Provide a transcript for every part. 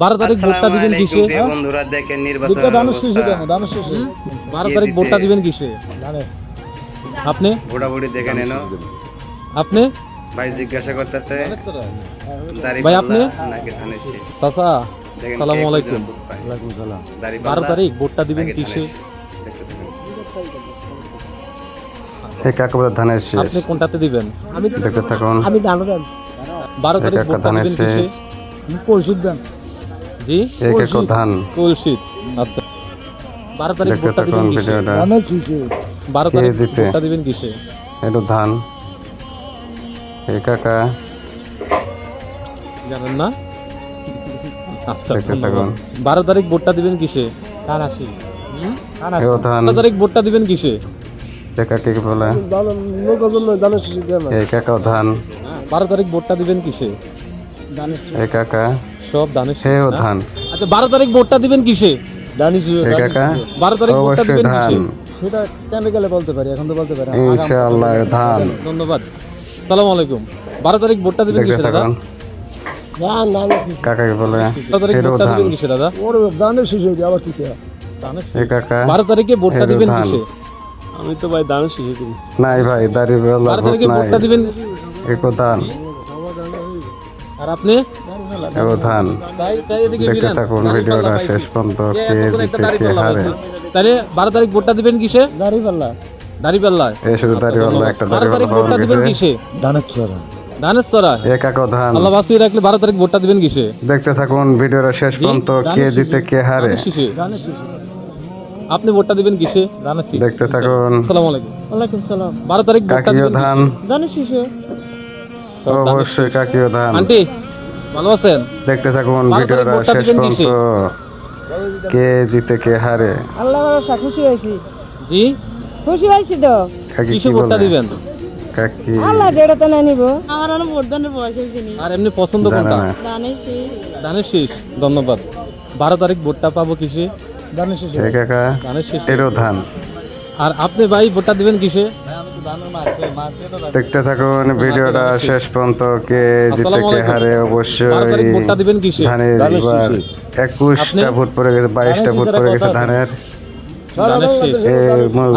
12 তারিখ ভোটটা দিবেন কিসে? বন্ধুরা দেখেন নির্বাচন 12 তারিখ ভোটটা দিবেন কিসে? আপনি ভোটাভুটি দেখে নেন। আপনি ভাই জিজ্ঞাসা করতেছে ভাই আপনি নাকি ধানের শীষ? চাচা দেখেন আসসালামু কে আলাইকুম। বুঝে ভোট পায়। 12 তারিখ ভোটটা দিবেন নাকি কিসে? ধানের শীষ? দেখতে থাকুন। এই কাকুদের ধানের শেষ আপনি কোনটাতে দিবেন? দেখতে থাকুন। আমি জানো দেন 12 তারিখ কাকা ভোটটা ধানের দিবেন কিসে? শেষ কলসির দেন জি এই কাকু ধান তুলসিত। আচ্ছা 12 তারিখ দেখতে ভোটটা দিবেন থাকুন কিসে? ভিডিওটা। ধানের শীষে 12 কে তারিখ জিতে? ভোটটা দিবেন কিসে? একটু ধান এই কাকা জানেন না? আচ্ছা দেখতে থাকুন। 12 তারিখ ভোটটা দিবেন কিসে? কানাসি এও ধান 12 তারিখ ভোটটা দিবেন কিসে? এই কাকে কি বলে লোকজন ধানের শীষে দেন এই কাকাও ধান 12 তারিখ ভোটটা দিবেন কিসে? ধানের এই কাকা সব দানের শীষ হেও না? ধান আচ্ছা 12 তারিখ ভোটটা দিবেন কিসে? ধানের শীষে এই কাকা 12 তারিখ ভোটটা অবশ্যই দিবেন ধান কিসে? সেটা কেন গেলে বলতে পারি, এখন তো বলতে পারি না। ইনশাআল্লাহ ধান ধন্যবাদ। সালাম আলাইকুম। 12 তারিখ ভোটটা দিবেন দেখতে কিসে দাদা? থাকুন ধানের শীষে কাকাকে বলে 12 তারিখ হেরো ভোটটা ধান দিবেন কিসে দাদা? ওর ধানের শীষে আবার কি কে? দানের এই শীষ। কাকা 12 তারিখে ভোটটা হেরো দিবেন ধান। কিসে? আমি তো ভাই ধানের শীষে দিই। নাই ভাই দাড়ি বেলা 12 ভোট তারিখে নাই ভোটটা দিবেন একো ধান আর আপনি এও ধান চাই এদিকে দেখতে বিরান। থাকুন দাড়ি ভিডিওটা পাল্লা পাইছি। শেষ পর্যন্ত কে কে এতক্ষণ একটা জিতে দাড়ি কে পাল্লা হারে পাইছি। তাহলে 12 তারিখ ভোটটা দিবেন কিসে? দাড়ি পাল্লা দাড়ি পাল্লায়। এই শুধু দাড়ি বেলা একটা 12 দাড়ি তারিখ বেলা ভোটটা পাওয়া দিবেন গেছে কিসে? ধানের চড়া ধানের চড়ায়। এ কাকো ধান আল্লাহ বাঁচিয়ে রাখলে 12 তারিখ ভোটটা দিবেন কিসে? দেখতে থাকুন ভিডিওটা শেষ পর্যন্ত কে জিতে কে হারে ধানের শীষে। ধানের শীষে আপনি ভোটটা দিবেন কিসে? ধানের শীষ। দেখতে থাকুন আসসালামু আলাইকুম। ওয়ালাইকুম সালাম 12 তারিখ ভোটটা কাকিও দিবেন ধান কিসে? ধানের শীষে অবশ্যই কাকিও ধান আন্টি ভালো আছেন? দেখতে থাকুন 12 তারিখ ভিডিওটা ভোটটা শেষ দিবেন পর্যন্ত কিসে? কে জিতে কে হারে আল্লাহ খুশি হয়েছি, জি খুশি হয়েছি তো। কাকি কিসে কি ভোটটা বলে দিবেন? কাকি আল্লাহ যেটা তো না নিব। আমার অনেক ভোটদানের বয়স হয়েছে নি আর এমনি পছন্দ জানে কোনটা? না জানিস ধানের শীষ। ধন্যবাদ। 12 তারিখ ভোটটা পাবো কিসে? ধানের শীষে এ কাকা ধানের শীষ। এরও ধান আর আপনি ভাই ভোটটা দিবেন কিসে? দেখতে থাকুন ভিডিওটা শেষ পর্যন্ত কে জিতে আসসালামু কে আলাইকুম। হারে 12 অবশ্যই তারিখ ভোটটা দিবেন কিসে? ধানের এবার 21টা ভোট পড়ে গেছে 22টা ভোট পড়ে গেছে ধানের ধানের শীষ।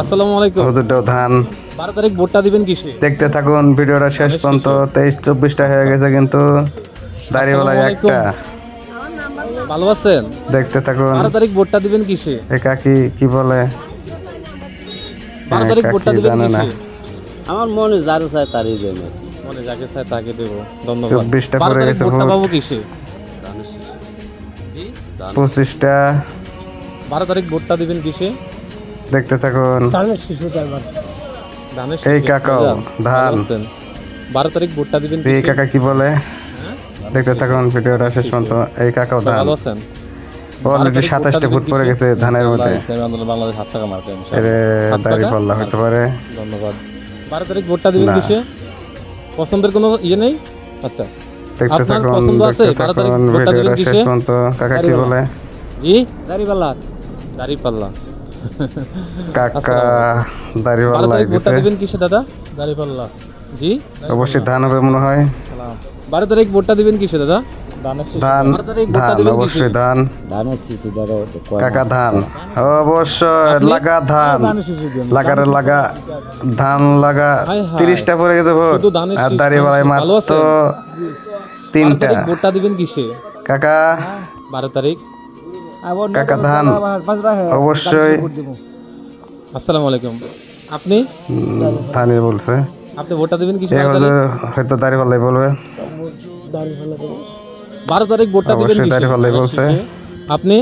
আসসালামু আলাইকুম। হুজুরটাও ধান 12 তারিখ ভোটটা দিবেন কিসে? দেখতে থাকুন ভিডিওটা শেষ পর্যন্ত 23-24টা হয়ে গেছে কিন্তু দাড়িওয়ালা একটা ভালো আছেন? দেখতে থাকুন 12 তারিখ ভোটটা দিবেন কিসে? এ কাকি কি বলে 12 তারিখ কাকি ভোটটা দিবেন জানে না। কিসে? আমার মনে যার চায় তারই দেবে। মনে যাকে চায় তাকে দেব। ধন্যবাদ। 24টা 12 পড়ে তারিখ গেছে ভোটটা ভোট। পাবো কিসে? 25টা 12 তারিখ ভোটটা দিবেন কিসে? দেখতে থাকুন ধানের শীষে যাবার ধানের এই শীষে। কাকাও ভালো ধান আছেন? 12 তারিখ ভোটটা দিবেন এই কিসে? কাকা কি বলে দেখতে থাকুন ভিডিওটা শেষ পর্যন্ত এই কাকাও ধান ভালো আছেন? অলরেডি 27টা ভোট পড়ে গেছে ধানের মধ্যে ইসলামী আন্দোলন বাংলাদেশ 7 টাকা মার্কা ইনশাআল্লাহ। এর সাত দাড়ি টাকা? পাল্লা হতে পারে ধন্যবাদ। 12 তারিখ ভোটটা দিবেন না। কিসে? পছন্দের কোনো ইয়ে নেই? আচ্ছা দেখতে আপনার থাকুন পছন্দ আছে? দেখতে 12 তারিখ থাকুন ভোটটা দিবেন ভিডিওটা শেষ কিসে? পর্যন্ত কাকা কি বলে জি দাড়ি পাল্লা দাড়ি পাল্লা। কাকা দাড়ি 12 পাল্লা তারিখ ভোটটা দিছে দিবেন কিসে দাদা? দাড়ি পাল্লা। জি অবশ্যই ধান হবে মনে হয় 12 তারিখ ভোটটা দিবেন কিসে দাদা? ধান 12 তারিখ ভোটটা ধান দিবেন কিসে? অবশ্যই ধান ধানের শীষে ধরো কাকা ধান অবশ্যই লাগা ধান লাগারে লাগা ধান লাগা হায় হায়। 30টা পড়ে গেছে ভোট শুধু ধানের আর শীষ, দাড়ি ধানের বাড়াই শীষ। মাত্র ভালো আছেন? 12 3টা তারিখ ভোটটা দিবেন কিসে? কাকা 12 তারিখ। কাকা ধান অবশ্যই আসসালামু আলাইকুম। আপনি ধানই বলছে আপনি ভোটটা দিবেন কিসে? এই 12 হুজুর তারিখ? হয়তো দাড়ি পাল্লাই বলবে 12 তারিখ ভোটটা দিবেন অবশ্যই কিসে? দাড়ি পাল্লাই বলছে আপনি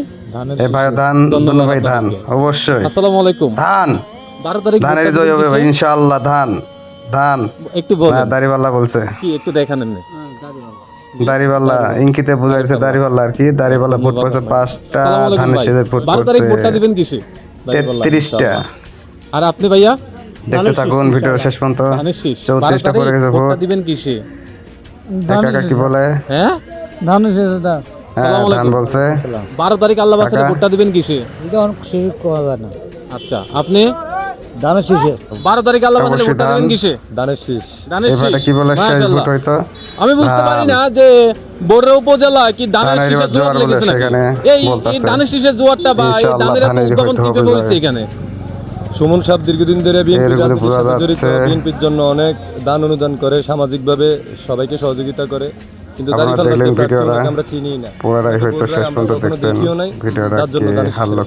এই ভাই ধান দুনো ভাই ধান অবশ্যই আসসালামু আলাইকুম। ধান 12 তারিখ ধানের ভোটটা জয় দিবেন হবে ভাই কিসে? ইনশাআল্লাহ ধান ধান একটু না বলেন দাড়িপাল্লা বলছে কি একটু দেখান এমনি। দাড়িপাল্লা ইঙ্কিতে বুঝাইছে দাড়িপাল্লা আর কি দাড়িপাল্লা ভোট পড়ছে 5টা আসসালামু আলাইকুম ধানের ভাই। শেষের ভোট 12 তারিখ ভোটটা পড়ছে দিবেন কিসে? দাড়ি পাল্লা। 33টা আর আপনি ভাইয়া? দেখতে থাকুন ভিডিও শেষ পর্যন্ত ধানের শীষ। 34টা 12 পড়ে গেছে তারিখ ভোট ভোটটা দিবেন কিসে? কাকা কি বলে হ্যাঁ ধানের শীষে দা হ্যাঁ আসসালামু ধান আলাইকুম। বলছে 12 তারিখ আল্লাহ বাসারে কাকা। ভোটটা দিবেন কিসে? যখন শীষ কোয়া যায় না আচ্ছা আপনি ধানের শীষে 12 তারিখ আল্লাহ বাসারে অবশ্যই ভোটটা দিবেন ধান। কিসে? ধানের শীষ ধানের এবারে শীষ। কি বলে শেষ মাশাআল্লাহ। ভোট হয়তো আমি বুঝতে পারি না যে বড় উপজেলা কি ধানের ধানের শীষের জোয়ার জোয়ার বলে লেগেছে নাকি? সেখানে এই বলতাছে। ধানের শীষের জোয়ারটা বা এই ইনশাআল্লাহ ধানের ধানেরই উদ্ভাবন হয়তো কিভাবে হবে হয়েছে এখানে? সুমন সাহেব দীর্ঘদিন ধরে বিএনপির এর মধ্যে বোঝা সাথে জড়িত, যাচ্ছে। বিএনপির জন্য অনেক দান অনুদান করে, সামাজিকভাবে সবাইকে সহযোগিতা করে, কিন্তু আপনারা দাঁড়িপাল্লাতে দেখলেন প্রার্থী ভিডিওটা, ওনাকে আমরা চিনি না। পুরাটাই হয়তো ভোটরা শেষ আমরা পর্যন্ত কখনো দেখছেন দেখিও নাই, ভিডিওটা যার জন্য কে ধানের শীষের হারলো